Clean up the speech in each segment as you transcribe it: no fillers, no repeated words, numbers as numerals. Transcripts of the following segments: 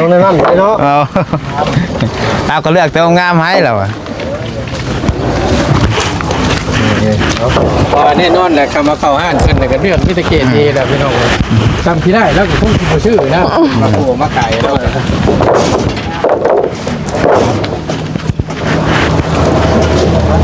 ต้องนั่นเลยเนาะเอาก็เลือกแต่งามให้แล้วอ่ะแน่นอนแหละคำว่าเข้าห้านขึ้นกันเรื่องพิธีเกตดีแล้วพี่น้องจำที่ได้แล้วก็ต้องคิดชื่อนะมาโผล่มาไก่แล้ว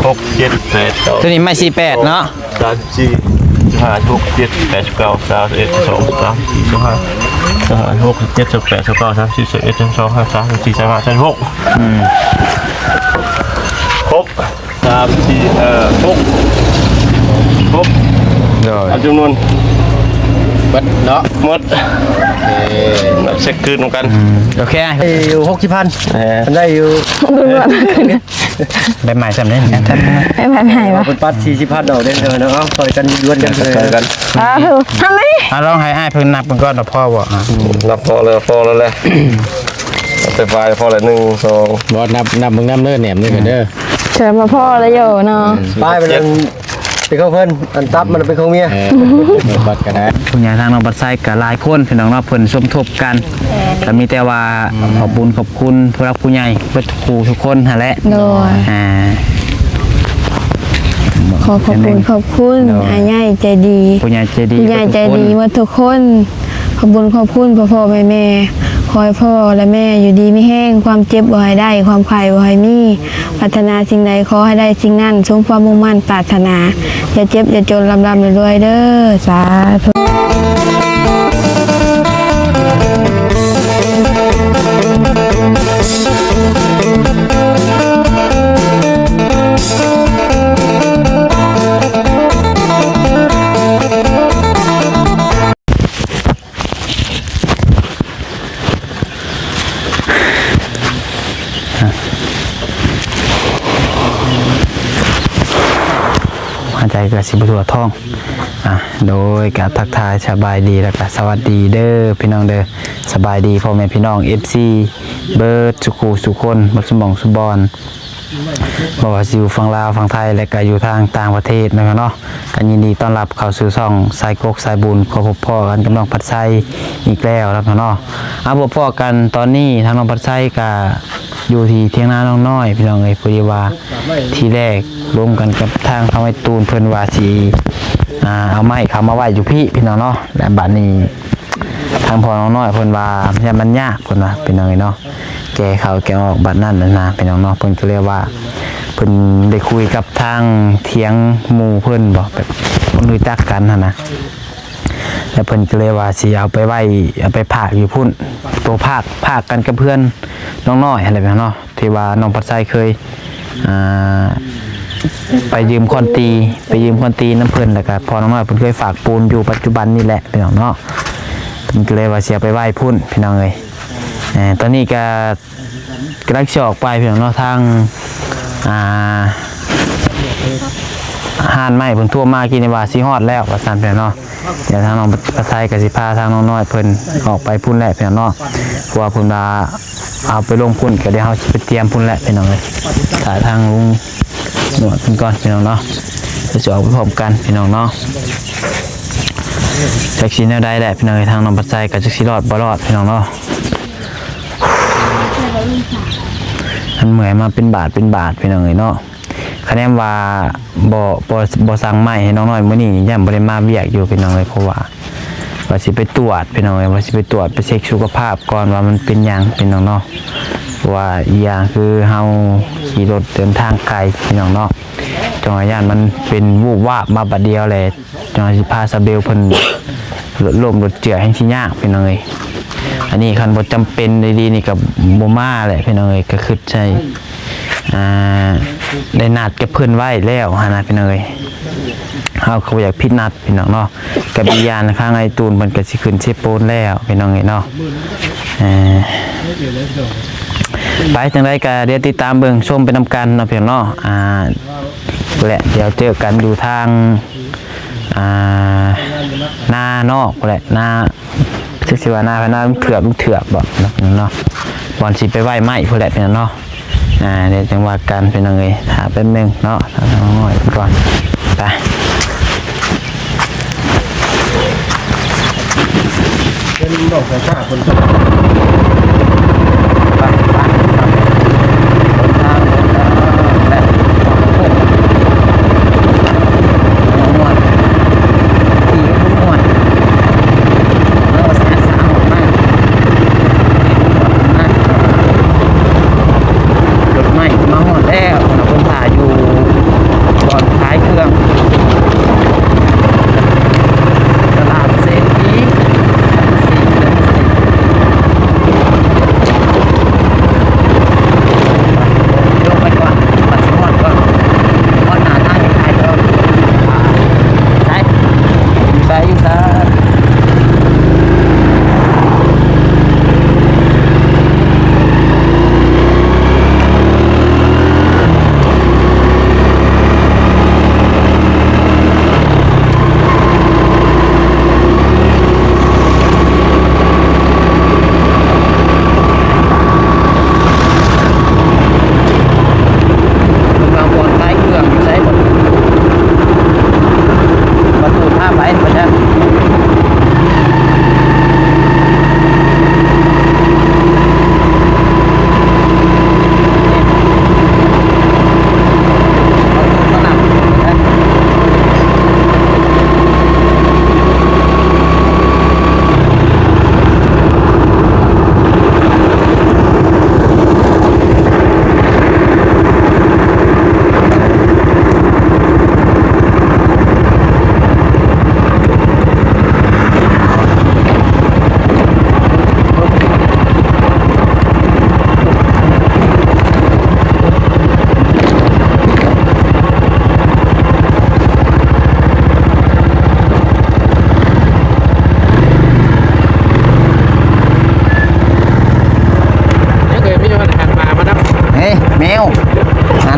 6 7 8 9 ตัวนี้ไม่48เนาะ3 4 5 6 7 8 9 31 2 3 4 5 6 7 8 9 3 4 1 2 5 3 4 5 6ครบ3 4 6เอาจำนวนบัดเนาะหมดเช็คคืนกันโอเคอยู่60,000ได้อยู่ได้ใหม่สำเร็จแทบไม่ผ่านหายวะเป็นปัด40,000ดอกเด่นเลยเนาะคอยกันย้วนกันเลยกันทำไมลองให้อ้ายเพิ่นนับมันก่อนเนาะพ่อบ่นับพอแล้วแหละไปไฟพอแล้ว1 2บ่นับมึงน้ำเด้อแหนมนี่กันเด้อเชิญมาพ่อแล้วอยู่เนาะป้ายเป็นของเพิ่นอันตับมันเป็นของเมียบัดกันนะผู้ใหญ่ทางน้องบัดไซก็หลายคนพี่น้องเนาะเพิ่นสมทบกันก็มีแต่ว่าขอบคุณผู้รักผู้ใหญ่เบิดทุกคนหั่นแหละโดยขอบคุณอาใหญ่ใจดีผู้ใหญ่ใจดีว่าทุกคนขอบคุณพ่อแม่ขอให้พ่อและแม่อยู่ดีไม่แห้งความเจ็บบ่ให้ได้ความไข่บ่ให้มีปรารถนาสิ่งใดขอให้ได้สิ่งนั้นสมความมุ่งมั่นปรารถนาอย่าเจ็บอย่าจนลำรวยเด้อสาธุใจกับสิบตัวท่องโดยการทักทายสบายดีแล้วก็สวัสดีเด้อพี่น้องเด้อสบายดีพ่อแม่พี่น้อง FC เบิร์ดสุคนบัดสมองสุบอนบอกว่าอยู่ฝั่งลาวฝั่งไทยและก็อยู่ทางต่างประเทศนะครับเนาะกันยินดีต้อนรับเข้าสู่ช่องสายกกสายบุญขอพบพ่อกันกับน้องปัดไซอีกแล้วครับเนาะพบพ่อกันตอนนี้ทางน้องปัดไซก็อยู่ที่เทียงนาน้องน้อยพี่น้องเอ้ยพอดีว่าที่แรกร่วมกันกับทางเขาไอ้ตูนเพิ่นว่าสิเอาไม้เขามาไว้อยู่พี่น้องเนาะและบัดนี้ทางพ่อน้องน้อยเพิ่นว่ามันยากเพิ่นว่าพี่น้องเอ้ยเนาะแกเขาแกออกบัดนั้นนะพี่น้องเนาะเพิ่นก็เรียกว่าเพิ่นได้คุยกับทางเถียงหมู่เพิ่นบอกแบบคนรู้จักกันนะแล้วเพิ่นก็เลยว่าสิเอาไปไว้เอาไปพากอยู่พุ่นตัวพากกันกับเพื่อนน้องน้อยอะไรแบบเนาะที่ว่าน้องปัดไซเคยไปยืมคอนตีน้ำเพิ่นแล้วก็พอน้องน้อยเพิ่นเคยฝากปูนอยู่ปัจจุบันนี่แหละพี่น้องเนาะเพิ่นก็เลยว่าสิเอาไปไว้พุ่นพี่น้องเอ้ยตอนนี้ก็กำลังออกไปพี่น้องเนาะทางห่านไม้เพิ่นทั่วมากินในว่าสิฮอดแล้วว่าซั่นพี่น้องเนาะเดี๋ยวทางน้องปัดไซก็สิพาทางน้องน้อยเพิ่นออกไปพุ่นแหละพี่น้องเนาะเพราะว่าเพิ่นว่าเอาไปลงพุ่นก็เดี๋ยวเฮาสิไปเตรียมพุ่นแหละพี่น้องเอ้ยถ่ายทางลุงหนวดพุ่นก่อนพี่น้องเนาะจะออกไปพร้อมกันพี่น้องเนาะจักสิแนวใดแหละพี่น้องทางน้องปัดไซก็จักสิรอดบ่รอดพี่น้องเนาะมันเหมือนมาเป็นบาทพี่น้องเอ้ยเนาะคะแนนว่าบ่สั่งไม้ให้น้องน้อยมื้อนี้ยังบ่ได้มาเวียกอยู่พี่น้องเอ้ยเพราะว่าสิไปตรวจพี่น้องเอ้ยว่าสิไปตรวจไปเช็คสุขภาพก่อนว่ามันเป็นหยังพี่น้องเนาะว่าอีกอย่างคือเฮาขี่รถเดินทางไกลพี่น้องเนาะจังหวะย่านมันเป็นวูบวาบมาบัดเดียวแหละจังหวะสิพาซาเบลเพิ่นล้มรถเจือให้สิยากพี่น้องเอ้ยอันนี้คันบ่จำเป็นดีๆนี่ก็บ่มาแหละพี่น้องเอ้ยก็คือใช่ได้นัดกับเพิ่นไว้แล้วหั่นน่ะพี่น้องเอ้ยเฮาก็อยากผิดนัดพี่น้องเนาะกับอียานข้างไอ้ตูนมันก็สิขึ้นเชฟโปนแล้วพี่น้องเอ้ยเนาะไปจังได๋ก็เดี๋ยวติดตามเบิ่งชมไปนำกันเนาะพี่น้องเนาะและเดี๋ยวเจอกันดูทางหน้านอกแหละหน้าสิว่าหน้าลูกเถือกบ่เนาะบอลสิไปไหว้ไม้พุ่นแหละพี่น้องเนาะเดี๋ยวจังหวะกันพี่น้องเอ้ยหาแป๊บนึงเนาะน้องน้อยก่อนไปเป็นดอกไม้คน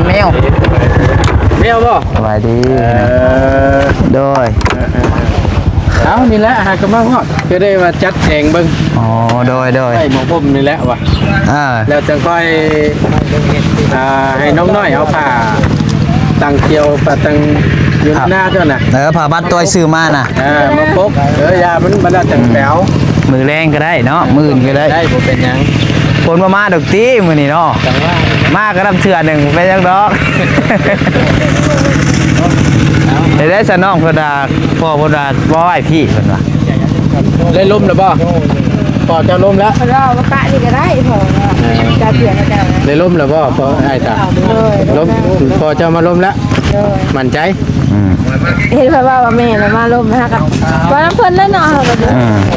แมว แมวบ่ สบายดีโดย เอานี่แหละหากำลังฮอดก็ได้ว่าจัดแจงเบิ่ง อ๋อโดย ให้หมอผมนี่แหละว่ะ แล้วจะค่อยให้น้องน้อยเอาผ้าตังเกียวผ้าตังยืนหน้าเจ้าน่ะ ผ่าบัตรตัวซื้อมาน่ะ มาปกยามันบรรดาจังแปว มือแรงก็ได้เนาะมืออื่นก็ได้ ได้บ่เป็นหยัง คนมาดอกตีมือนี่เนาะ จังว่า มาก็รับเถื่อหนึ่งไปยังดอกได้สนองพอดาพ่อพอดาบ่ไหวพี่เพิ่นว่า ได้ล้มแล้วบ่พอจะล้มแล้ว เราก็กะนี่ก็ได้พอจะเปลี่ยนก็ได้ ได้ล้มแล้วบ่พอไอ้ตาล้มพอจะมาล้มแล้วมั่นใจ เห็นว่าแม่มาลมนะคะกับว่าเพิ่นแล้วเนาะ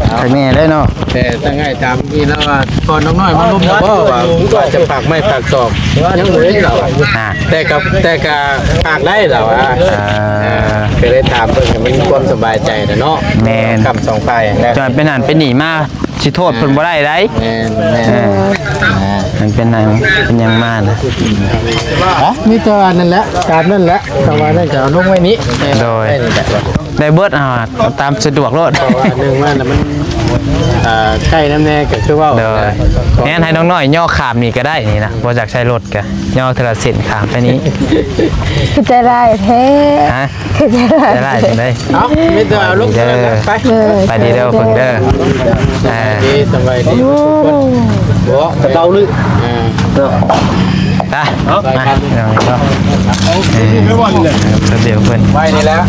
ใช่แม่ได้เนาะ แต่ตั้งไงตามนี่แล้วว่าพอน้องน้อยมาล้มแล้วบ่ว่าจะฝากไม่ฝากตอบยังบ่ได้เราแต่ก็ฝากได้แล้วก็เลยถามเพิ่นให้มันมีความสบายใจนะเนาะ แม่น กับสองฝ่ายนะ จอยเป็นหันเป็นหนีมาสิโทษเพิ่นบ่ได้ได้ แม่น มันเป็นนางเป็นยังมานะ มีตัวนั่นแหละตามนั่นแหละประมาณนั้นจะเอาลงไว้นี้ โดยได้เบิดตามสะดวกโลด เพราะว่าหนึ่งว่ามันใกล้น้ำแน่ก็คือว่า โดยแน่นให้น้องน้อยย่อขามนี่ก็ได้นี่นะบ่จากใช้รถก็ย่อเทละเส้นขามไปนี้ คือจะได้แท้ ฮะ คือจะได้ จะได้จังได๋ เอามีตัวเอาลงไป ไปดีเด้อเพิ่นเด้อดีสบายดีบ่กระเตาลึก ไปมาเดี๋ยวก็เดี๋ยวเพิ่น ไว้นี่แล้ว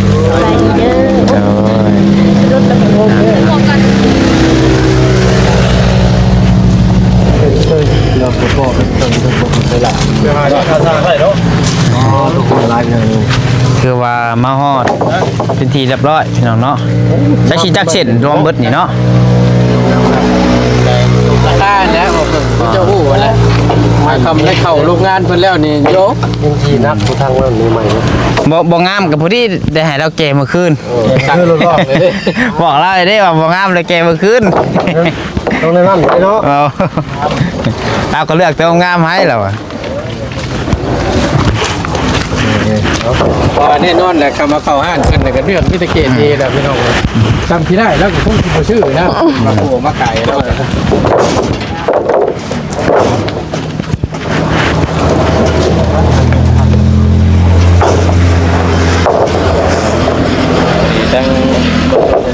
เราก็พอเป็นต้นไปละเวลาที่เขาสร้างได้เนาะลูกหลายเลย คือว่ามาฮอดเป็นทีเรียบร้อยพี่น้องเนาะจักสิจักเส้นรวมเบิดนี่เนาะ แต่ราคาแล้วผมจะฮู้ว่าแล้วมาทำให้เข้าโรงงานเพิ่นแล้วนี่โยกยังทีนักผู้ทางว่ามีใหม่ บ่งามกับผู้ที่ได้ให้เราแก่เมื่อคืน คือรอบๆเลย บอกเราได้ว่าบ่งามเลยแก่เมื่อคืน ต้องในนั้นเลยเนาะ เราก็เลือกตัวงามให้แล้วอ่ะ พอแน่นอนแหละคำว่าเข้าห้านเพิ่นน่ะก็เรื่องมิตรเกตดีแล้วพี่น้องจำที่ได้แล้วก็คงสิบ่ชื่อนะมาโอ้มาไก่แล้วตั้ง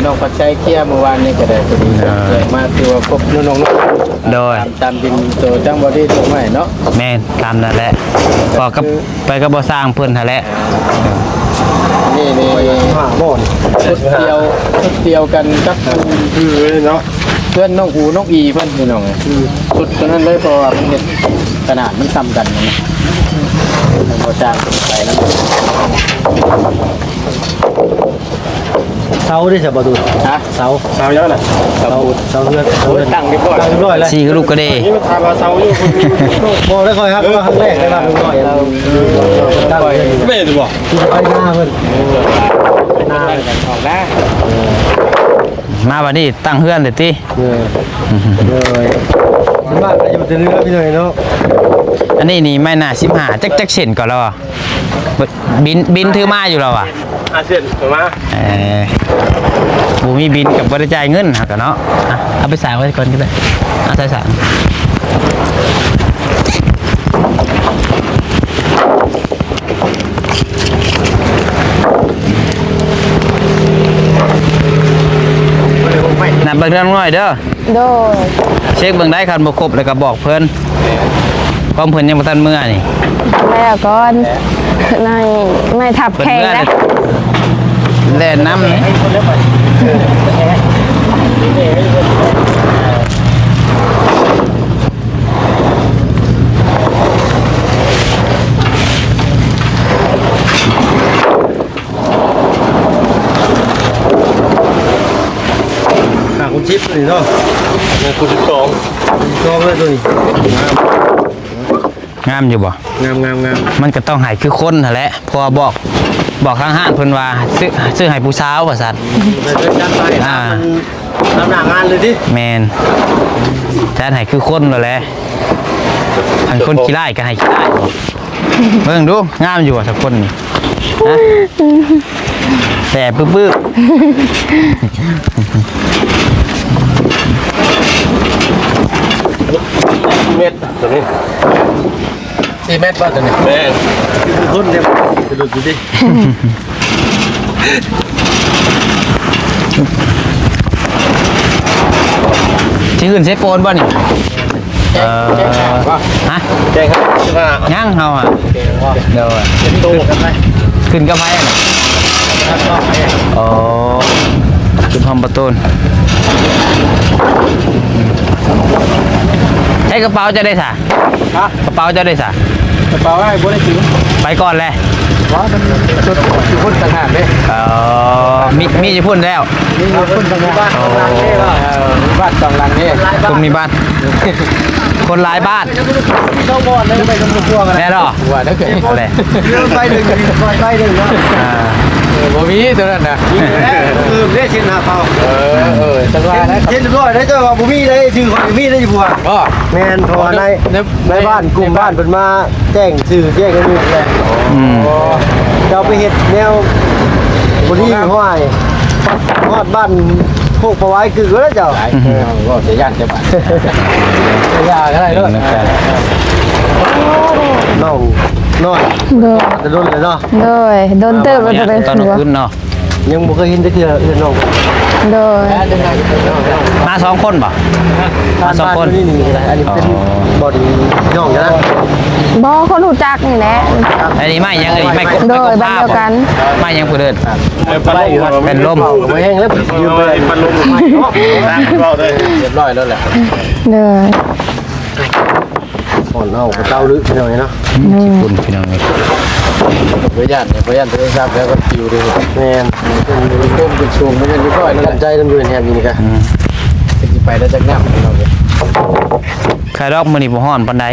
น้องปัจจัยเคลียร์เมื่อวานนี้ก็ได้พอดีเลยมาตัวพบน้องๆ โดย ตามดินตัวจังบอดี้ตัวใหม่เนาะ แม่นตามนั่นแหละพอกับไปก็บ่สร้างเพิ่นหั่นแหละ นี่ห้าโมนชุดเดียวกันจักคือเนาะเพื่อนน้องอูน้องอีเพื่อนพี่น้องชุดตัวนั้นเลยเพราะว่ามันเห็นขนาดมันซ้ำกันนะพอจ้างไปแล้วเสาได้จะประตูฮะเสาเยอะน่ะเสาเลือดตั้งเรียบร้อยเลย สี่ลูกก็ได้ นี่มันทำมาเสาอยู่โอ้ได้ค่อยครับครั้งแรกได้มาเป็นร้อยเราตั้งไม่ได้บอกที่ไปหน้าเพิ่นหน้าออกได้ มาบัดนี้ตั้งเฮือนเด้อติ เลยว่าจะมาเรือพี่หน่อยเนาะ อันนี้นี่ไม่น่า15จักเส้นก่อนแล้วอ่ะบินถือมาอยู่แล้วอ่ะ เส้นถูกไหม บูมีบินกับบริจายเงินหักกันเนาะเอาไปสายไว้ก่อนก็ได้เอาใส่สารนับเบิ่งเรื่องหน่อยเด้อ โดย เช็คเบิ่งได้คันบ่ครบแล้วก็บอกเพิ่นพร้อมเพิ่นยังบ่ทันเมื่อนี่ แล้วก่อนไม่ทับ เพิ่น แข่ง เมื่อ แล้ว แล่นน้ำนี่คุณชิปนี่เนาะคุณ12เลยตัวนี้ งามอยู่บ่ งาม มันก็ต้องให้คือคนนั่นแหละเพราะว่าบอกทางห้านเพิ่นว่าซื้อให้ผู้สาวว่าซั่น ทำหน้างานเลยดิ แม่นแต่ให้คือคนนั่นแหละอันคนขี้ร้ายก็ให้ขี้ร้าย เบิ่งดูงามอยู่สักคนนี่ฮะแต่ปึ๊บ เม็ดตัวนี้ 4 เมตรป่ะตัวนี้ แม่ รุ่นเดียวไปดูดิ ชื่ออื่นใช้โปนบ่นี่ แจ้งว่า ฮะ แจ้งครับ15 ย่างเฮาอ่ะเดี๋ยวอะ ตู้กันไหม ขึ้นกับไผอ่ะน่ะอ๋อขึ้นพร้อมประตูนให้กระเป๋าจะได้สะ ฮะ กระเป๋าจะได้สะ กระเป๋าให้บ่ได้ถึง ไปก่อนเลย ว่ามันชุดอยู่คนต่างหากเด้ มีจะพูดแล้ว นี่อยู่คนต่างหากบ้าน2หลังนี่ว่าบ้าน2หลังนี่ คุณมีบ้าน คนหลายบ้าน เข้าบ่อนเลยไปกับพวกกัน แน่หรอ ว่าได้เคย อะไร ไปหนึ่งไปหนึ่งเนาะ บ่มีตัวนั้นน่ะ เรียกชิ้นหาเปล่า จังหวะนะ เช่นร้อยได้เจ้าว่าบุมีได้ชื่อของบุมีได้อยู่บัว ก็ แมนเพราะว่าในบ้านกลุ่มบ้านเป็นมาแจ้งชื่อแจ้งกันอยู่แหละ เจ้าไปเฮ็ดแนวบุรีห้อยฮอดบ้านโคกประไว้คือก็ได้เจ้า ก็จะย่านจะบาดจะยาก็ได้ด้วย น้องน้อย โดย จะโดนเลยเนาะ โดยโดนเติบแล้วจะเป็น ตอน หัว ขึ้นเนาะ ยังบ่เคยเห็นได้เทื่อน้อง โดย มา2 คนป่ะ บ้านบ้านนี่นี่ก็ได้อันนี้เป็นบอดี้ย่องนะ บ่คนรู้จักนี่แหละ อันนี้ไม่ยังอันนี้ไม่ โดยบ้านเดียวกัน ไม่ยังผู้เดิน ไปอยู่ เป็นลม ไว้แห้งแล้วยืมไป พันลมไม่เราเลย เรียบร้อยแล้วแหละ โดย อ่อนเอากระเต้าลึกหน่อยเนาะ คุณพี่น้องเลย เพื่อนเนี่ยเพื่อนตัวเองทราบแล้วก็คิวด้วย แมน เป็นก้มเป็นชูงไม่ใช่เรียบร้อยแล้ว กันใจลำอยู่แทนนี่กัน จะไปแล้วจะง่ำเราเลย ใครรอบมือนี่บ่ฮ้อนปานใด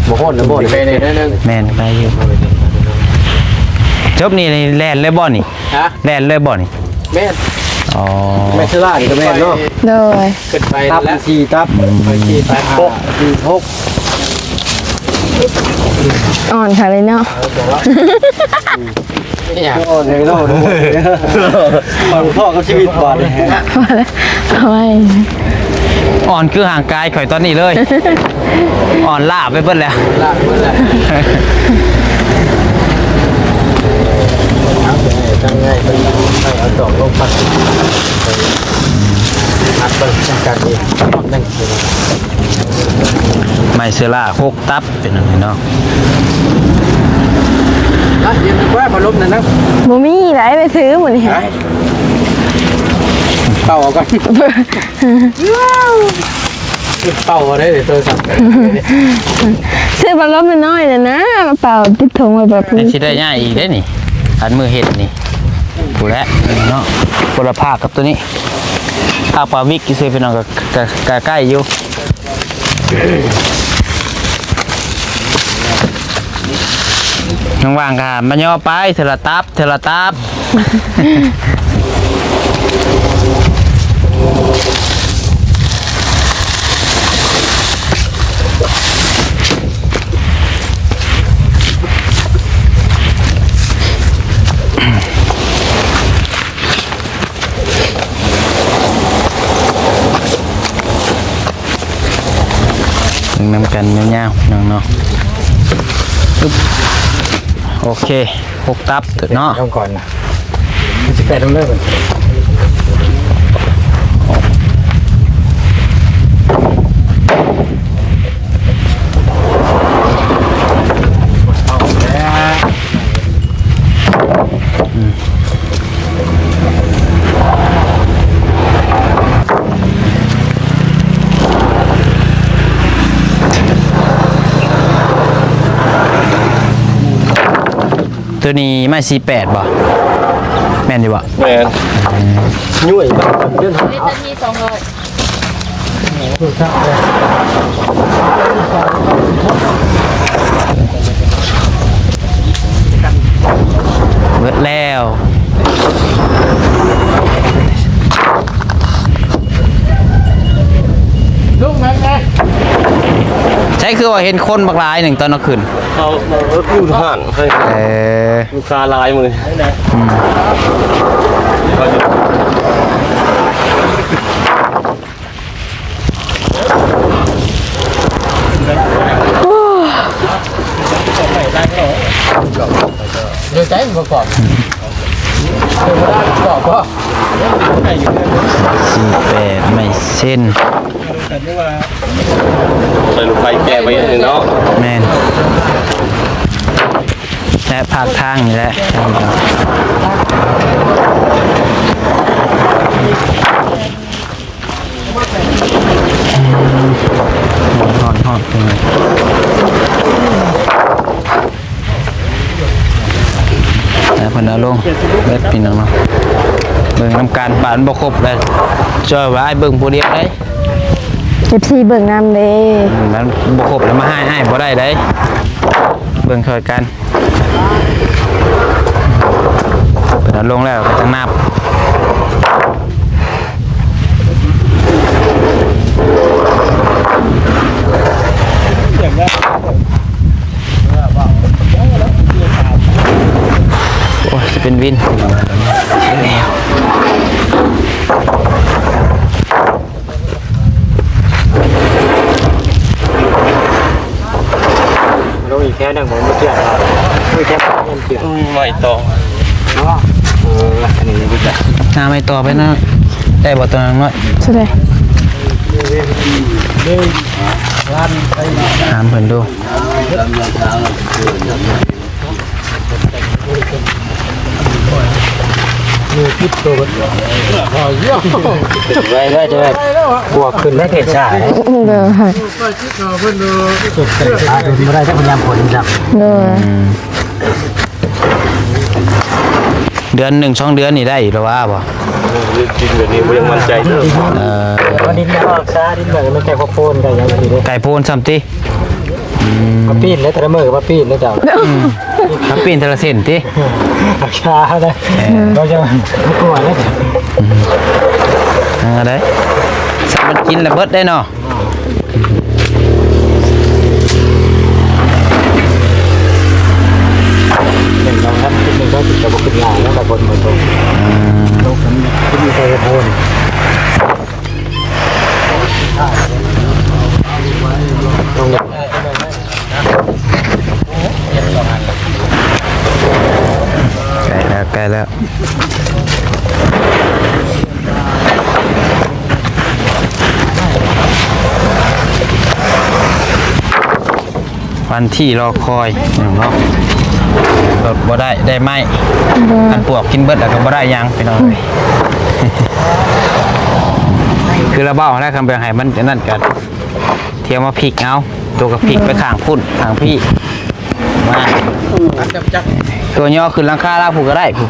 บ่ฮ้อนแล้วบ่ ไปในนั้นนึง แม่นไปอยู่จบนี่แล่นเลยบ่นี่ ฮะ แล่นเลยบ่นี่ แม่ อ๋อ แม่ชล่านี่ก็แม่นเนาะ โดย ขึ้นไป ตับ แล้ว สี่ตับ ไปขี่ไปหก สี่หก อ่อนค่ะเลยเนาะ นี่อย่าง อ่อนเลยเนาะฟังพ่อกับชีวิตบาดเลย เอาไว้ อ่อนคือห่างกายข่อยตอนนี้เลย อ่อนลาบไปเบิดแล้ว ลากมันแหละตั้งง่ายไปให้เอาดอกลงพักพักเปิดการดีนั่งเลย ไม่เสื้อลา6 ตับเป็นอันนี้เนาะ อ่ะยืนว่าพอลมนั่นนะ บ่มีไหลไปซื้อหมดนี่ เป่ากันเป่าได้เลยโทรศัพท์ ซื้อปลาล้มน้อยๆน่ะนะมาเป่าติดถุงไว้แบบ แต่สิได้ง่ายอีกได้นี่อันมือเห็ดนี่กูแล้วเนาะคนละภาคกับตัวนี้ภาคปลาวิกซื้อพี่น้องก็ใกล้อยู่ว่างๆค่ะมันย่อไปเทละตับเทละตับ นำกันยาวๆน้องเนาะปึ๊บโอเค6 ตับเถอะเนาะ ต้องก่อนนะจะแปดต้องเลิกก่อน ตัวนี้ไม่48บ่แม่นอยู่บ่ แม่ ยุ่ยเดินหา เบิดแล้ว ลูกแม่แม่ ใช้ ใช่คือว่าเห็นคนบักหลายหนึ่งตอนกลางคืน เขาอยู่ห่านให้ลูกค้าลายมือเขาอยู่ เดี๋ยวใจมันประกอบเดี๋ยวมาได้ประกอบก็ 48ไม่เส้น ใส่ลูกไฟแก้ไปอย่างนึงเนาะ แม่นและภาคทางนี่แหละหอนหอนตรงไหนแล้วพนเอาลงเบ็ดพี่น้องเนาะเบิ่งนำการปานบ่ครบเลยช่วยไว้เบิ่งผู้เดียวได้ FC เบิ่งน้ำเด้ มันบ่ครบแล้วมาให้บ่ได้ได้เบิ่งช่วยกันเปิดเอาลงแล้วก็ต้องนับโอ้ยจะเป็นวินเราอีกแค่ดังผมไม่เกี่ยวไม่แค่ยังเกี่ยว ไม่ต่อ อันนี้ไม่ได้ น้าไม่ต่อไปนะได้บ่ตัวนั้นน้อย ใช่ไหม ถามเพิ่นดู ไว้ได้จะบวกขึ้นได้เกศชา เด้อ สุดเกศชาดูไม่ได้ถ้าพยายามผลจับ เด้อ เดือน1 2 เดือนนี่ได้อยู่แล้วว่าบ่ จริงแบบนี้ผมยังมั่นใจเด้อ ว่าดินไม่ออกซาดินแบบไม่แก่ข้าวโพดกันอย่างนี้เลย ไก่โพนซ้ำติ มาปีนแล้วแต่ละมือมาปีนแล้วจ้ะ น้ำปีนแต่ละเส้นติ ราคาเลยเราจะไม่กลัวแล้ว ได้สัตว์มันกินแล้วเบิดได้เนาะ หนึ่งเราครับคิดหนึ่งก็ติดกับบุคคลงานแล้วแต่บนมาตรงเราผมคิดมีใครจะโทนตรงนี้ ใกล้แล้ววันที่รอคอยเนาะรถบ่ได้ไหมกันปวกกินเบิดแล้วก็บ่ได้ยังไปหน่อย คือระเบ้าแล้วคำเบียงให้มันนั่นกันเที่ยวมาพริกเอาตัวกับพริกไปข้างพุ่นข้างพี่มาตัวย่อขึ้นหลังคาลาผูก็ได้ผู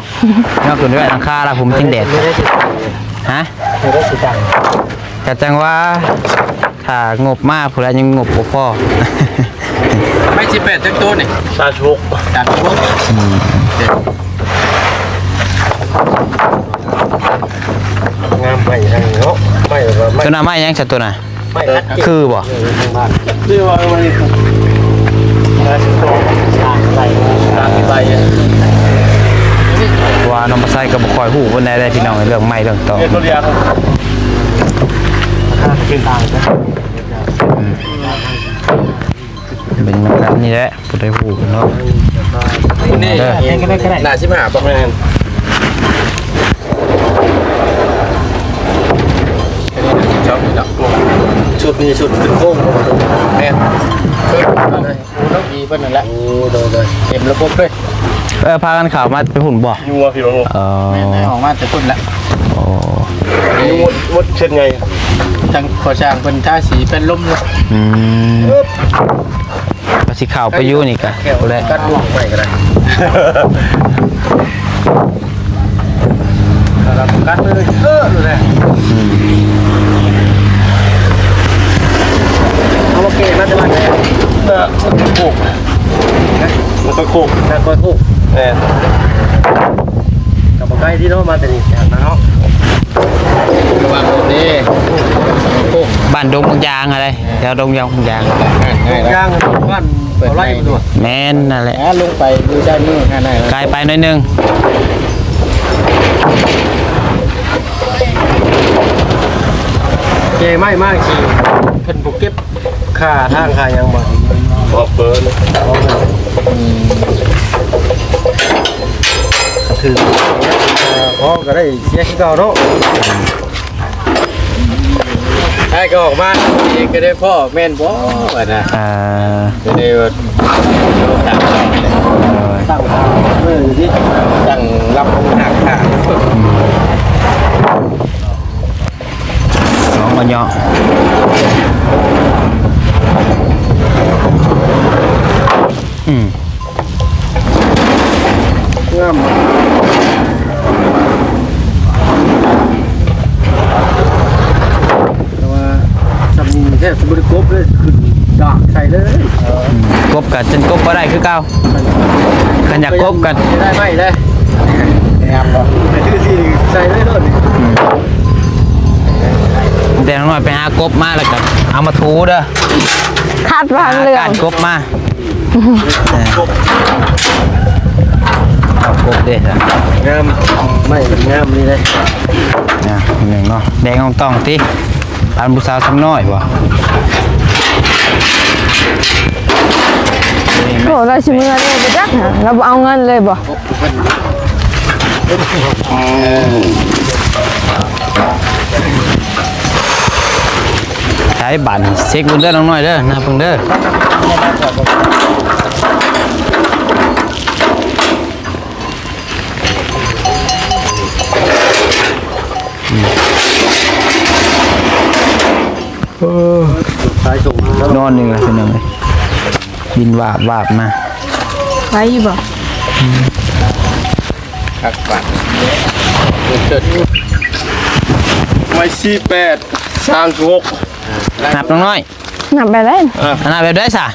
ย่อขึ้นด้วยหลังคาลาผูมันทิ้งแดดฮะ ไม่ได้สิจัง กะจังว่าถ้างบมากผู้ใดยังงบบ่พอ ไม่18จังตัวนี่ ชาชุก จากพวก งามไปทางเนาะไม่หรอกไม่ ตัวน่ะไม้ยังจัดตัวน่ะ ไม่คัด คือบ่ ทางบ้าน เรียกว่ามัน ราชโตทางไป ตามไป ว่าน้องมาใส่ก็บ่ค่อยฮู้เพิ่นได้พี่น้องเรื่องไม้เรื่องต่อ เรียกตัวเรียก เป็นทางนะ เป็นแบบนี้แหละบ่ได้ฮู้เนาะ นี่หน้า15บ่แม่นชอบนี่ดอก ชุดนี้ชุดขึ้นโค้ง แม่นต้องอีเพิ่นนั่นแหละ โอ้โดย เต็มระบบเลย พากันเข้ามาไปหุ่นบ่ ยัวพี่น้อง แม่นออกมาแต่พุ่นละ อ๋อ วัดเช่นไง ทางขอช่างเพิ่นทาสีเป็นลมเลย อืมก็สิเข้าไปอยู่นี่กะบ่ได้ กัดลูกไปก็ได้เรากัดเลยดูแล เอามาเกณฑ์มาจะมาไหน โคกมันก็โคก ทางก้อยคู่ แน่ กับใกล้ที่เนาะมาแต่นี่นะเนาะ ระวังตัวนี้โค้ง บ้านดงบางยางอะไรแถวดงยางบางยาง ง่ายแล้ว ย่างบ้านเอาไล่ตัว แม่นนั่นแหละ ลงไปดูได้มือง่ายแล้ว ไกลไปหน่อยนึง เจไม่มากสิเพิ่นบ่เก็บค่าทางค่าหยังบ่ พอเปิด ถือพอก็ได้เสียขี้เก่าเนาะ ไอ้ก็ออกมาอีกก็ได้พ่อแม่นบ่ว่านะก็ได้ว่าตั้ง ตั้งอยู่ที่ ตั้งรับหักขา น้องกันยออืม งามแต่ว่าสำนีแค่สมบูรณ์ครบเลยขึ้นดากใส่เลย กบกับจนกบบ่ได้คือเก่าขันอยากกบกัน ได้ไหมได้ครับ ไอ้ที่สิใส่เลยเนาะนี่ แต่น้องหน่อยไปหากบมาแล้วกันเอามาถูเด้อ คาดว่าเรื่อ การ ง กบมาเอากบเด้อ งามไม่งามนี่เลย นะหนึ่งเนาะแดงต้องติอันผู้สาวสำน้อยบ่ โอ้เราชิมือเลยไปจักหาเราบ่เอาเงินเลยบ่ ใช้บัตรเช็คเบิ่งเด้อน้องน้อยเด้อนะเพิ่งเด้ออนอนหนึ่งละเป็นยังไงบินวาบวาบมา ไว้อยู่บ่ หักปัดเกิด ไม่48 36 นับน้องน้อย นับไปเลย นับแบบได้สะ 2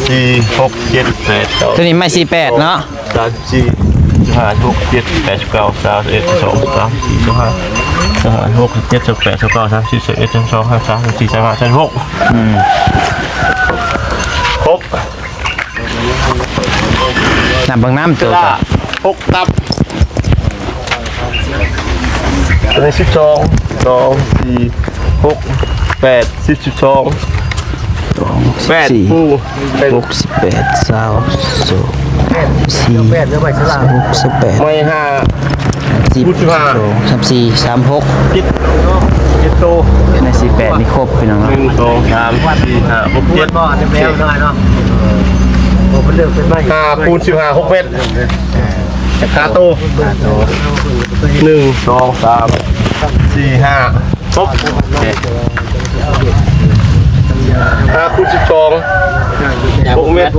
4 6 7 8 9 ตัวนี้ไม่48เนาะ 34 5 6 7 8 9 31 2 3 4 5 6 7 8 9 30 31 32 33 34 35 36ครบ นับเบิ่งน้ำตัวก่อน 6ตับตัวนี้12 2 4 6 8 12 8คู่เป็น 68 22 แม่เนื้อใบฉลาม 68 ไม่34 36 คิดโต ใน48นี่ครบพี่น้องเนาะ 1 2 3 4 5 6 เจ็ด 7 บ่อในแมวหน่อยเนาะโอ้เป็นเรื่องเป็นไม้ 5คูณ15 6เมตรคาโต1 2 3 4 5ครบ5คูณ12 6เมตร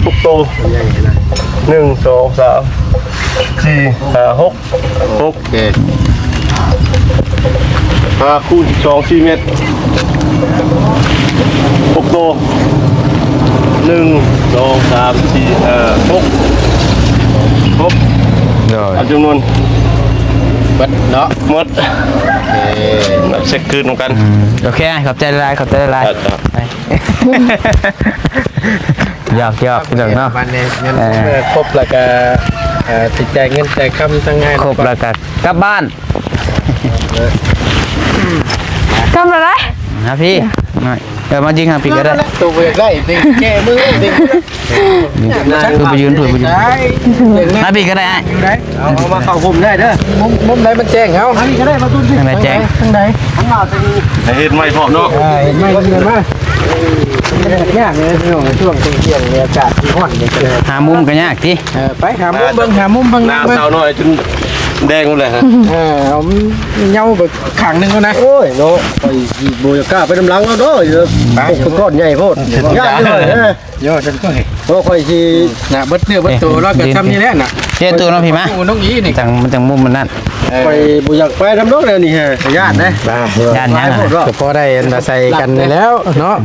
6โต1 2 3 4 5 6 โอเค 5คูณ12 4เมตร6โต1 2 3 4 5 6ครบ โดย เอาจำนวน บัดเนาะ หมดเช็คคืนเหมือนกัน โอเคขอบใจหลายขอบใจหลาย ครับ ไปหยอกพี่น้องเนาะ วันนี้เงินครบแล้วก็ติดใจเงินใจคำทั้งง่าย ครบแล้วก็กลับบ้าน ทำอะไร นะพี่หน่อยมายิงหาพี่ก็ได้ ตัวเวียได้ติแก้มือติ คือไปยืนถือไปยืน ได้เห็นไหม นะพี่ก็ได้ อยู่ไหน เอามาเข้าผมได้เด้อ มุมไหนมันแจ้งเขา อันนี้ก็ได้มาตุ้นสิ ทางไหนแจ้ง ทางไหน ข้างหน้าจะมี ให้เห็นไม่พร้อมเนาะ เห็นไหมเห็นไหม ยากเลยช่วงเที่ยงอากาศที่ร้อนเด็กเลย หามุมกันยากที่ ไปหามุมเบิ่งหามุมเบิ่ง หน้า เบิ่ง สาวน้อยจนแดงหมดเลยฮะ เอาเงาแบบขังหนึ่งแล้วนะ โอ้ยเนาะไปโบยกล้าไปน้ำลังแล้วเนาะเยอะก้อนใหญ่โพดยากเลย ยอดจังก็เห็น เพราะค่อยสิ น่ะเบิดเนื้อเบิดตัวแล้วก็ทำนี่แหละน่ะ เจ้าตัวน้องพี่มา น้องอีนี่ มันจังมุมมันนั่น ไปบ่อยากไปน้ำนกเลยนี่ฮะญาตินะ ย่านยัง ก็พอได้มาใส่กันแล้วเนาะ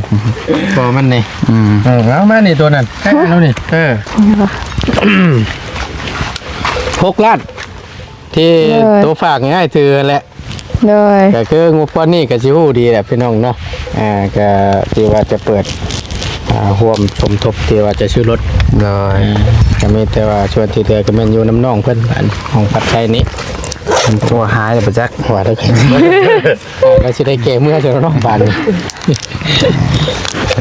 พอมันนี่ ม เอามานี่ตัวนั้นแค่แล้วนี่ 6 ล้านที่ตัวฝากง่ายถือแหละ เลย ก็คืองบก้อนนี้ก็สิฮู้ดีแหละพี่น้องเนาะก็ที่ว่าจะเปิดร่วมสมทบที่ว่าจะซื้อรถ เลย ก็มีแต่ว่าชวนที่เหลือก็แม่นอยู่น้ำน้องเพิ่นอันของปัดชัยนี้ ตัวหายเลยประจักษ์ หัวเด้อก็สิได้แก้เมื่อจะน้องบานนี่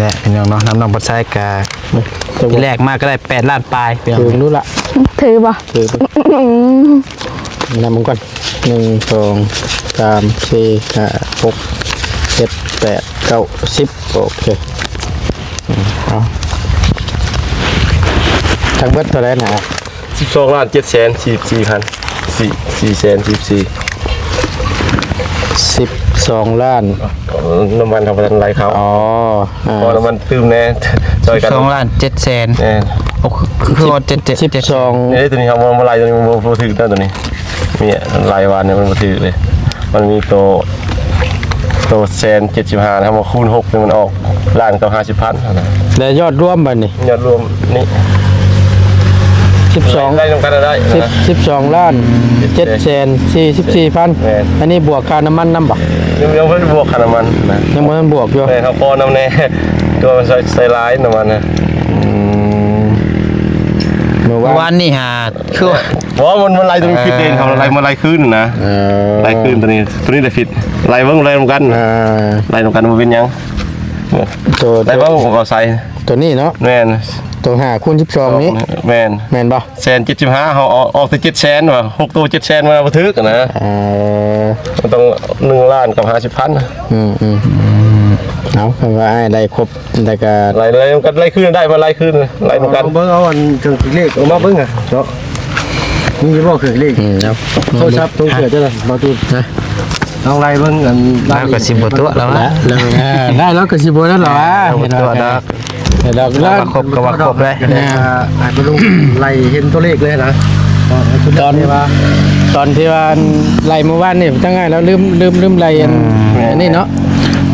และพี่น้องเนาะน้องปัดใช้กะที่แรกมาก็ได้8 ล้านปลายพี่น้อง ถึงรู้ละ ถือบ่ ถือนำมันก่อน1 2 3 4 5 6 7 8 9 10โอเคเอาทั้งเบิดเท่าไหร่นะ 12 ล้าน 7 แสน 44 พัน 4 แสน 44 12 ล้าน น้ำมันทำประกันไรเขา อ๋อ พอน้ำมันตื้มแน่จอยกัน 2 ล้าน 7 แสน เนี่ย โอ้คือว่า7 12 นี่ตัวนี้ครับมันลายตัวนี้มันโปรถือตัวนี้มีลายวานเนี่ยมันโปรถือเลยมันมีตัวแสน75นะครับมาคูณ6เนี่ยมันออกล้านกับ50,000นะ และยอดรวมบัดนี้ ยอดรวมนี่ 12 ได้ตรงกันได้นะ 12 ล้าน7 แสน 44 พัน แม่น อันนี้บวกค่าน้ำมันน้ำบ่ ยังเพิ่งบวกขนาดมันนะ ยังบ่ทันบวกอยู่ แม่เขาพอน้ำแน่ตัวมันใส่ร้ายน้ำมันนะ เมื่อ เมื่อ วาว าน นนี่หาคือว่า เพราะมันไล่ตรงผิดเองเขาไล่มาไล่ขึ้นนะไล่ขึ้นตัวนี้ได้ผิดไล่เบิ้งไล่ตรงกันไล่ตรงกันมันเป็นยัง ตัว ไล่เบิ้งผมก็ใส่ ตัวนี้เนาะ แม่น ตัว5คูณ12นี้ แม่น แม่นบ่ แสน75เขาออกแต่7 แสนว่ะ6ตัว7 แสนมาบันทึกนะมันต้อง1 ล้านกับ50,000 เอาคำว่าให้ได้ครบแต่ก็ ไล่ตรงกันไล่ขึ้นได้มาไล่ขึ้นไล่ตรงกัน เบิ่งเอาอันเครื่องคิดเลขออกมาเบิ่งอ่ะเนาะมีบ่เครื่องเลข ครับ โทรศัพท์ตรงเสือจ้ะล่ะบ่ตูนเอาไรเบิ่งอัน แล้วก็สิบ่ตัวแล้ว แล้ นะ วได้แล้วก็สิบ่นั่นหรอวะ บ่ตัวดอก เรา แล้วก็ครบก็ว่าครบเลย อาจจะลงไล่เห็นตัวเลขเลยนะตอนนี้ว่า ตอนที่ว่าไล่เมื่อวานนี่จังไงแล้วลืมไล่อันนี้เนาะ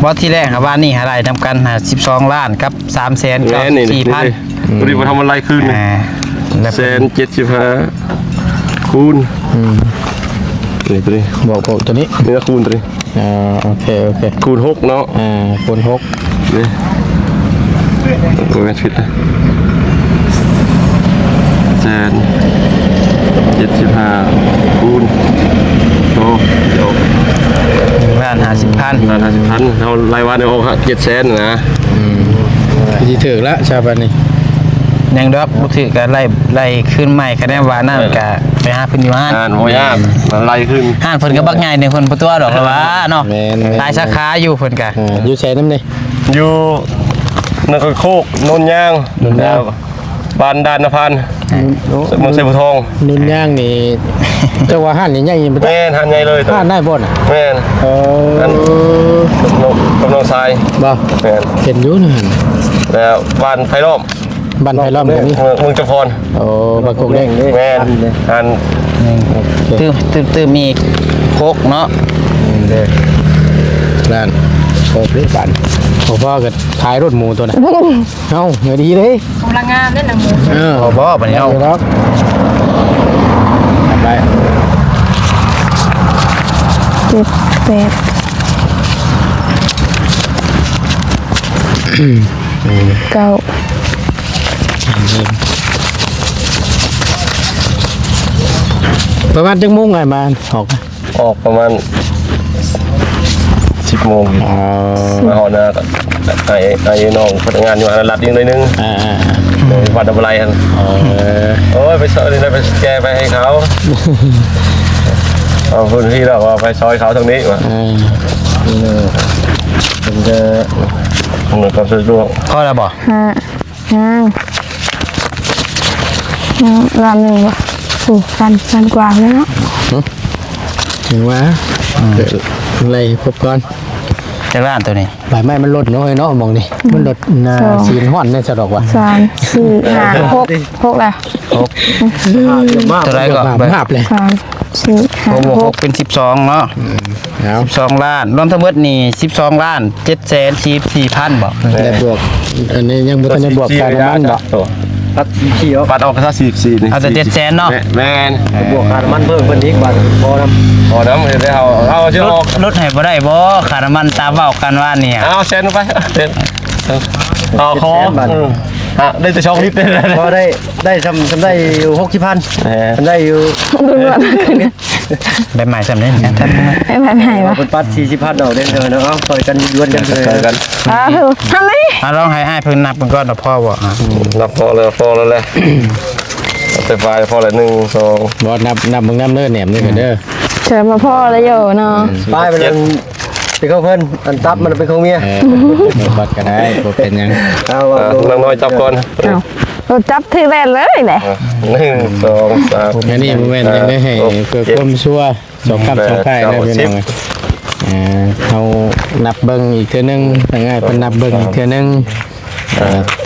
ว่าที่แรกว่านี่หาได้นำกันหา12 ล้านกับ3 แสนกับ แม่นี่ 4,000 ตัวนี้มาทำอะไรขึ้น แสน75คูณนี่ตัวนี้ บอกตัวนี้ นี่ก็คูณตัวนี้ โอเคคูณ6เนาะ คูณ6 นี่โอ้ยผิดเลยแสน75คูณโอ้เดี๋ยว 1 ล้าน 50,000 ล้าน50,000เรารายวันเนี่ยออก7 แสนนะ สิถึกแล้วชาวบ้านนี่ ยังดอกบ่ถือก็ไล่ขึ้นใหม่คะแนนว่านั่นก็ไปหาเพิ่นอยู่ห้าน โอ้ยากมันไล่ขึ้น ห้านเพิ่นก็บักใหญ่หนึงเพิ่นบ่ตัวดอกละว่าเนาะ แม่น หลายสาขาอยู่เพิ่นก็ อยู่ใช้น้ำนี่ อยู่นครโคกโนนย่างแล้วบ้านดานนพันเมืองไซบุทอง นุ่นย่างนี่แต่ว่าห้านนี่ใหญ่ยิ่งไป แม่นหันใหญ่เลย ห้านได้บ่น่ะ แม่นกำลังทราย บ่ แม่น เห็นอยู่นั่น แล้วบ้านไฟล้อม บ้านไผ่ล้อมแบบนี้ เมืองเจพร โอ้บางกอกแดง แม่นหัน ตื้อมีโคกเนาะ นั่นโอ้ยบ้านพ่อก็ขายรถหมูตัวน่ะเอ้าเงยดีเลย กำลังงามเล่นหนังหมู บ่บัดนี้เอา ครับไป 7 8 9 ประมาณจังโมงไงมาออก ออกประมาณ10 โมงมาหอนะไอ้น้องพนักงานอยู่อันรัดยิงหน่อยนึงวัดดับไรฮันโอ้ยไปซอยนี่ไปแกไปให้เขาเอาพื้นที่เราไปซอยเขาทางนี้ว่ะมันจะเหมือนกับสะดวก พอแล้วบ่ ล้านหนึ่งวะโอ้พันกว่าเลยเนาะ ถึงว่าอะไรครบก่อน จักล้านตัวนี้ ใบไม้มันลดน้อยเนาะมองนี่มันลดสีห้อนเนี่ยสะดอกว่ะ 3 4 5 6แล้ว ตัวไรก็ ภาพเลย 3 4 6 5 6เป็น12เนาะ เอา 12 ล้านรวมทั้งหมดนี่12 ล้าน7 4 4 0 0 0บ่ แต่บวกอันนี้ยังไม่ทันได้บวกการน้ำมันบ่ ตัดสีเขียว ปัดออกก็ซะ44นี่ เอาแต่700,000เนาะ แม่น บวกค่าน้ำมันเพิ่มเพิ่นอีกบาทพอน้ำ พอน้ำได้เอาชื่อออก รถให้บ่ได้บ่ค่าน้ำมันตามเว้ากันว่าเนี่ย เอาเซ็นไปเซ็นเอาคอได้แต่ช่องลิฟต์เลย พอได้ทำได้อยู่60,000ทำได้อยู่ ได้หมายสำเร็จนะท่าน ไอ้แม่ไหนวะ เป็นปัด40,000ดอกเด้งเด้อเนาะต่อยกันยวนกันเลย กัน ทำไม ลองให้อ้ายเพิ่นนับมันก่อนเนาะพ่อบ่ นับพอแล้วแหละแต่ไฟพอละ1 2 บ่นับมึงน้ำเด้อแหนมนี่กันเด้อ เชิญมาพ่อแล้วอยู่เนาะ ป้ายเป็นของเพิ่นอันตับมันเป็นของเมีย บัดก็ได้บ่เป็นหยัง เอาว่า น้องน้อยจับก่อน เราจับที่แรกเลยแหละ 1 2 3 อันนี้บ่แม่นยังได้ให้เพื่อความชัวร์สองคำสองค่ายนะพี่น้องเอานับเบิ่งอีกเทื่อนึงยังไงเพิ่นนับเบิ่งอีกเทื่อนึง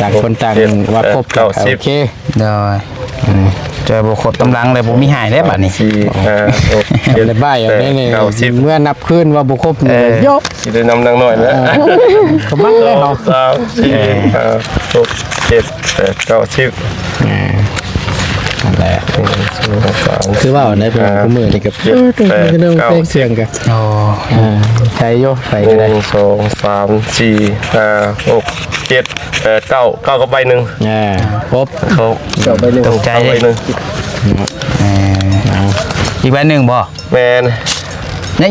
ต่างคนต่างว่าครบโอเค ได้เจอบ่ครบตำลังเลยบ่มีหายได้บัดนี้ 4 5 6 เลยบ้าอย่างนี้นี่ 90 เมื่อนับขึ้นว่าบุครบยก สิได้นำนางน้อยแล้ว ก็มักเลยเนาะ 3 4 5 6 7 8 9 10 นั่นแหละคือว่าในเป็นคู่มือนี่กับ 7 8 เรื่องเพลง 9 เสียงกัน โอ้ ใช้โยไปก็ได้ 1 2 3 4 5 6 7 8 9 9ก็ใบหนึ่ง ครบ เขา เจ้าไปหนึ่ง ตกใจ ใบ เด้ หนึ่ง อีกใบหนึ่งบ่ แมน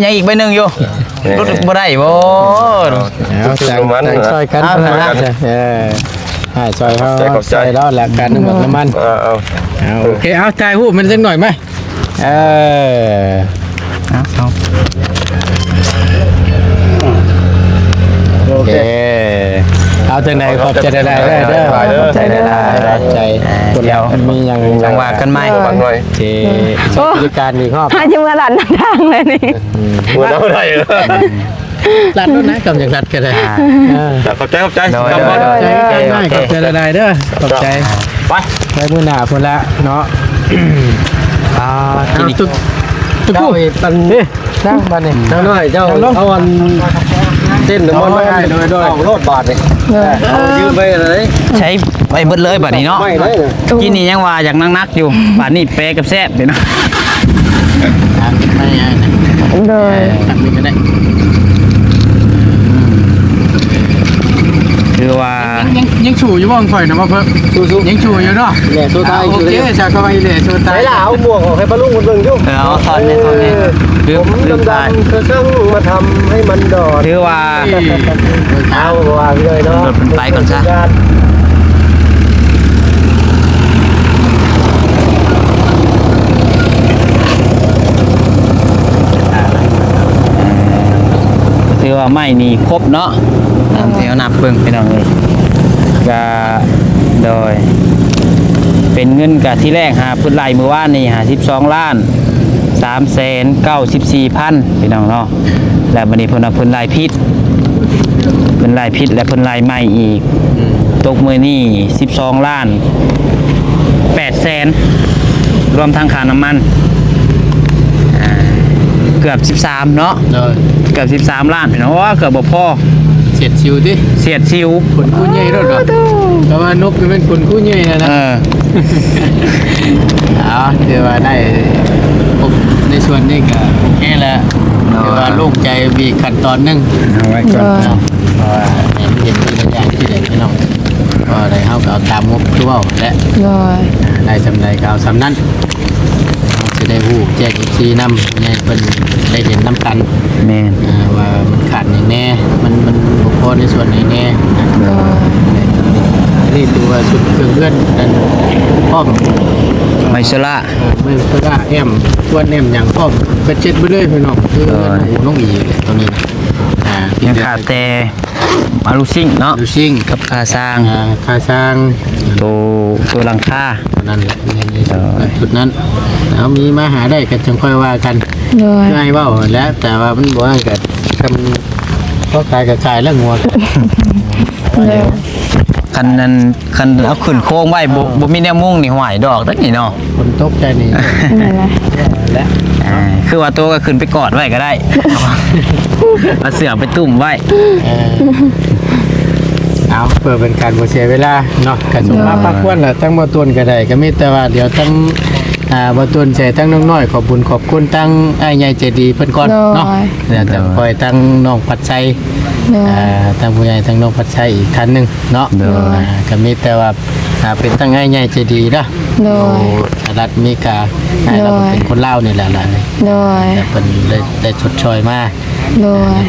ยังอีกใบหนึ่งอยู่รถบ่ได้บ่ เอาจังซอยกันให้ซอยเขาซอยแล้วหลักการน้ำมันน้ำมัน เอา โอเคเอาถ่ายรูปมันสักหน่อยไหมเอา โอเคเอาจังไหนขอบใจได้เด้อขอบใจได้ใจคนเรามีอย่าง จังหวะกันไหม บันไว้ ที่บริการดีครอบ ถ้าจะมาหลันทางเลยนี่ หัวน้ำได้เลย รัดด้วยนะกำอย่างรัดก็ได้ ขอบใจขอบใจ ใจง่ายขอบใจได้เด้อขอบใจ ไป ไปมือหนาคนละเนาะกินอีกตุ๊กเจ้าตันนี่นั่งมาเนี่ย น้าน้อยเจ้าเอาอันเต้นน้ำมันไม่ได้โดยรอดบาทเลยยืมไปอะไร ใช้ไปเบิดเลยบัดนี้เนาะ ไม่เลย กินนี่ยังว่าอยากนักๆอยู่บัดนี้เปกับแซ่บเด้เนาะ ไม่ไง โดย ทำไม่ได้ คือว่า ยังฉูอยู่บ้างค่อยนะมาเพิ่มยังฉูอยู่เนาะ เนี่ยโซตาย โอเคชาก็ไม่เลยชูตา ไหน ย ล่ะเอาหมวกของใครปลาลุงคนเบิ่งยุ่ง เอาทอนนี่คือ ผม คือ ดำๆเธอต้องมาทำให้มันดอด คือว่า เอาวางเลยเนาะ รถมันไปก่อนซะ ถือว่าไม่นี่ครบเนาะตามที่เขานับเบิ่งไปหน่อยเลยก็โดย เป็นเงินกับที่แรกหาพื้นไร่มือว่านนี่หา12 ล้าน394,000พี่น้องเนาะแล้ววันนี้เพิ่นเอาพื้นไร่พิษและพื้นไร่ใหม่อีกตกมือนี่12 ล้าน800,000รวมทั้งค่าน้ำมันเกือบ13เนาะเกือบ13 ล้านพี่น้องว่าเกือบบ่พอ เสียดชิวดิ เสียดชิว ขนคู่ใหญ่ด้วยเหรอแต่ว่านกมันเป็นขนคู่ใหญ่นะ เดี๋ยวว่าได้ผมในส่วนนี้ก็โอเคแล้วเดี๋ยวว่าโล่งใจมีขั้นตอนนึงเอาไว้ก่อนเพราะว่าเห็นตัวอย่างที่เด็กพี่น้องก็ได้เขาก็เอาตามงบที่ว่าและ โดย ได้สำไรก็เอาสำนั้นจะได้หูแจกอีกทีน้ำให้เพิ่นได้เห็นน้ำกัน แม่น ว่ามันขาดอย่างแน่มันบกพร่องในส่วนไหนแน่ โดย นี่ตัวชุดเครื่องเพื่อนนั่นพร้อม ไมโซล่า ไม่ก็ได้แอมตัวแอมอย่างพร้อมกระเจ็ดไปเลยพี่น้องคือน้องอีตัวนี้นะยังขาดแต่มาลูซิ่งเนาะ ดูซิ่ง กับคาสร้าง คาซาง ตัวหลังคา นั่นแหละในจุดนั้นเอามีมาหาได้กันจังค่อยว่ากัน โดย ง่ายเว่าแล้วแต่ว่ามันบอกว่าเกิดทำก็ขายกับขายแล้วงัว โดย คันนั้นคันเอาขึ้นโค้งไว้บ่มีแนวมุ่งนี่หวายดอกตั้งนี่เนาะ คนตกใจนี่ นั่นแหละ และ คือว่าตัวก็ขึ้นไปกอดไว้ก็ได้เอาเสือไปตุ่มไว้ เอาเพื่อเป็นการบ่เสียเวลาเนาะก็สมมาพักควรล่ะทั้งบ่ต้นก็ได้ก็มีแต่ว่าเดี๋ยวทั้งบ่ต้นใส่ทั้งน้องน้อยขอบบุญขอบคุณทั้งอ้ายใหญ่ใจดีเพิ่นก่อนเนาะเดี๋ยวจะคอยทั้งน้องปัดชัยทั้งผู้ใหญ่ทั้งน้องปัดชัยอีกท่านหนึงเนาะก็มีแต่ว่าเป็นทั้งอ้ายใหญ่ใจดีเนาะรัฐอเมริกาเราเป็นคนลาวนี่แหละล่ะแต่เพิ่นได้ชดเชยมา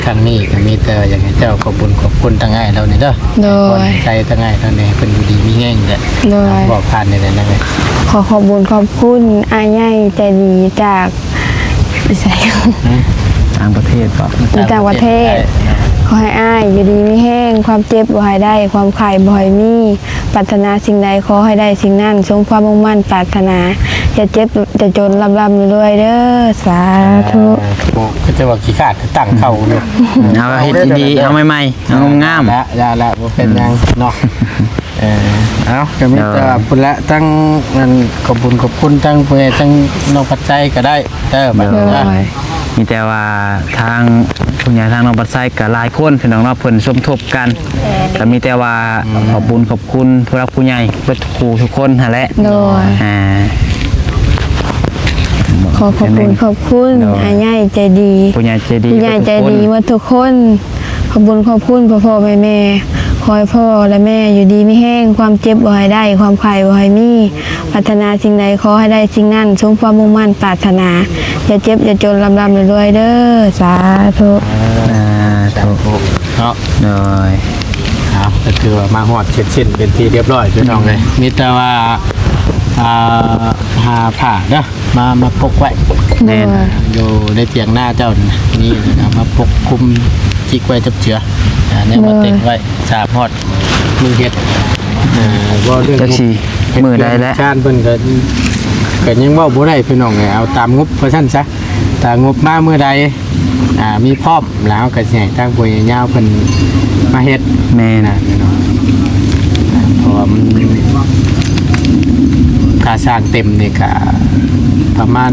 ครั้งนี้ก็มีแต่อย่างเจ้าขอบบุญขอบคุณทั้งอ้ายเรานี่เด้อคนใจทั้งอ้ายทั้งนี้เพิ่นอยู่ดีมีแห้งเด้อบอกผ่านนี่แหละนะเว้ย ขอขอบคุณขอบคุณอาใหญ่ใจดีจากใส่ ต่างประเทศก็ ต่างประเทศขอให้อ้ายอยู่ดีมีแห้งความเจ็บบ่ให้ได้ความไข่บ่ให้มีปรารถนาสิ่งใดขอให้ได้สิ่งนั้นสมความมุ่งมั่นปรารถนาอย่าเจ็บจะจนร่ำรวยเด้อสาธุ ก็จะว่าขี้ขาดตั้งเข้าอยู่ เอาเฮ็ดดีๆเอาใหม่ๆเอางาม ละยาละบ่เป็นหยังเนาะเอาก็มีแต่พุ่นละตั้งมันขอบคุณขอบคุณตั้งผู้ใหญ่ตั้งน้องปัจจัยก็ได้บัดนี้นะ มีแต่ว่าทางผู้ใหญ่ทางน้องปัดไซก็หลายคนพี่น้องเนาะเพิ่นสมทบกันก็มีแต่ว่าขอบคุญขอบคุณผู้รักผู้ใหญ่เบิดครูทุกคนหั่นแหละขอขอบคุณขอบคุณอาใหญ่ใจดี ผู้ใหญ่ใจดี ผู้ใหญ่ใจดีหมดทุกคนขอบคุณขอบคุณพ่อแม่ขอให้พ่อและแม่อยู่ดีไม่แห้งความเจ็บบ่ให้ได้ความไข่บ่ให้มีปรารถนาสิ่งใดขอให้ได้สิ่งนั้นสมความมุ่งมั่นปรารถนาอย่าเจ็บอย่าจนร่ำรวยเด้อสาธุ ถูกเนาะ โดย ครับก็คือว่ามาฮอดเสร็จสิ้นเป็นที่เรียบร้อยพี่น้องเลยมีแต่ว่าหาผ้าเด้อมาพกไว้ แน่น อยู่ในเตียงหน้าเจ้านี่นะมาปกคุมจิกไว้จับเชือเนี่ยมาเต็งไว้สาบฮอดมือเฮ็ดว่าเรื่อง จักสิมือได้แล้ว ชาญเพิ่นก็ยังเว้าบ่ได้พี่น้องไงเอาตามงบเพราะซั่นซะถ้างบมาเมื่อใดมีพร้อมแล้วก็สิให้ทางผู้ใหญ่ยาวเพิ่นมาเฮ็ด แม่ นะพี่น้องเพราะว่ามันค่าสร้างเต็มนี่ก็ประมาณ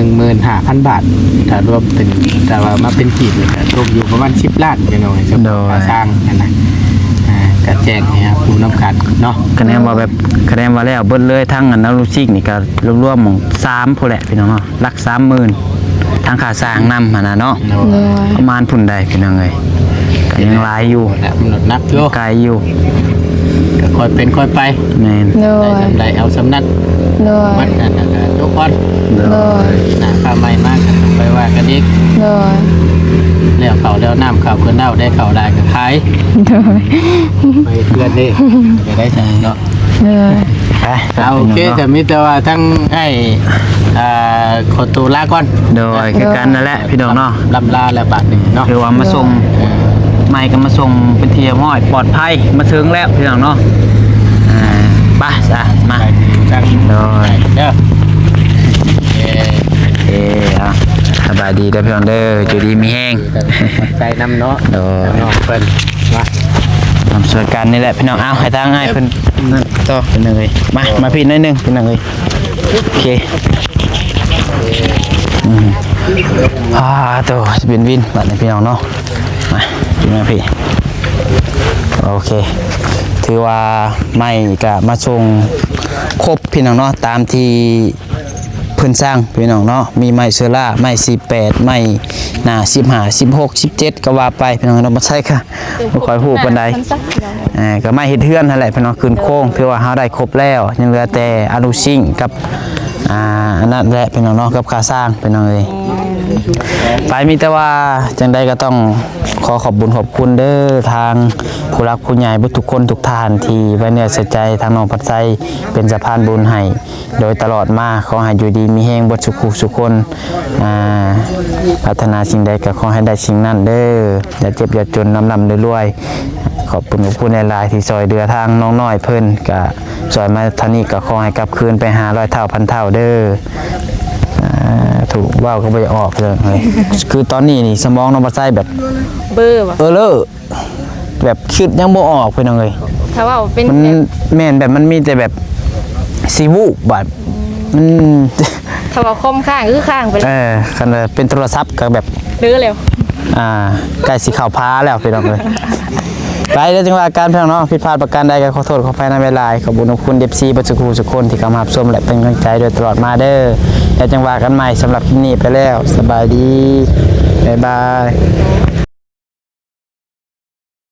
15,000 บาทถ้ารวมเป็นแต่ว่ามาเป็นกีบนี่ก็ตกอยู่ประมาณ10 ล้านพี่น้องสำหรับค่าสร้างนั่นนะก็แจ้งให้ผู้นำกันเนาะ คะแนนว่าแบบคะแนนว่าแล้วเบิดเลยทั้งอันนั้นลูกซิกนี่ก็รวมๆหม่อง3พุ่นแหละพี่น้องเนาะหลัก 30,000ทางค่าสร้างนำหั่นน่ะเนาะประมาณพุ่นใดพี่น้องเอ้ยก็ยังหลายอยู่ กำหนดนับอยู่ ไกลอยู่ ก็ค่อยเป็นค่อยไป แม่น โด ได้ ย สำไรเอาสำนัก โดย วัดกันนะโจกอน โดย ข้าไม่มากกันไปว่ากันอีก โดย แล้วเขาแล้วน้ำเขาเพื่อนเน่าได้เขาได้ก็ขาย โดย ไปเพื่อนนี่จะได้ใช่เนาะ โดย ไป เอาโอเคจะมีแต่ว่าทั้งไอ้ขอตัวลาก่อน โดยคือกันนั่นแหละพี่น้องเนาะ ลำลาและบาทนี่เนาะ คือว่ามาส่งไม่ก็มาส่งเป็นที่ห้อยปลอดภัยมาถึงแล้วพี่น้องเนาะไปจ้ะมา จัง โดย เด้อ สบายดีเด้อพี่น้องเด้ออยู่ดีมีแห้ง ใจน้ำเนาะ โดย น้องเพิ่นมา ทำสวยกันนี่แหละพี่น้องเอาให้ทางง่ายเพิ่นนั่นต่อเป็นยังไงมาพี่หนิดนึงเป็นยังไงโอเคตัวจะเป็นวินบัดนี้พี่น้องเนาะมาพี่มาพี่โอเคถือว่าไม่ก็มาส่งครบพี่น้องเนาะตามที่เพิ่นสร้างพี่น้องเนาะมีไม้เซล่าไม้48ไม้หน้า15 16 17ก็ว่าไปพี่น้องเนาะบ่ใช่ค่ะบ่ค่อยฮู้ปานใดก็ไม้เฮ็ดเฮือนนั่นแหละพี่น้องขึ้นโค้งถือว่าเฮาได้ครบแล้วยังเหลือแต่อนุชิงกับอันนั้นแหละพี่น้องเนาะกับค่าสร้างพี่น้องเอ้ยไปมีแต่ว่าจังใดก็ต้องขอขอบคุญขอบคุณเด้อทางผู้รักผู้ใหญ่ทุกคนทุกท่านที่ไว้เนื้อใส่ใจทางน้องปัดใจเป็นสะพานบุญให้โดยตลอดมาขอให้อยู่ดีมีแห้งบดสุขุสุขคนพัฒนาสิ่งใดก็ขอให้ได้สิ่งนั้นเด้ออย่าเจ็บอย่าจนลำรวยขอบคุณในลายที่ซอยเดือทางน้องน้อยเพิ่นก็ซอยมาทางนี้ก็ขอให้กลับคืนไป500 เท่าพันเท่าเด้อถูกว่าวก็ไม่ออกเลยคือตอนนี้นี่สมองน้องปัดใจแบบเบอร์ป่ะเลอแบบคิดยังบ่ออกเพิ่นเอาเลย ถ้าว่าเป็น มันแม่นแบบมันมีแต่แบบซีวูแบบมัน ถ้าว่าคมข้างคือข้างไปเลย คันเป็นโทรศัพท์ก็แบบ เดื้อเร็ว ใกล้สิเข้าพาแล้วพี่น้องเลย ไปเด้อจังว่าการพี่น้องเนาะผิดพลาดประการใดก็ขอโทษขออภัยในเวลาขอบคุณคุณเดฟซีบัสกูสุกคนที่เข้ามารับชมและเป็นกำลังใจโดยตลอดมาเด้อแล้วจังว่ากันใหม่สำหรับคลิปนี้ไปแล้วสบายดีบ๊ายบาย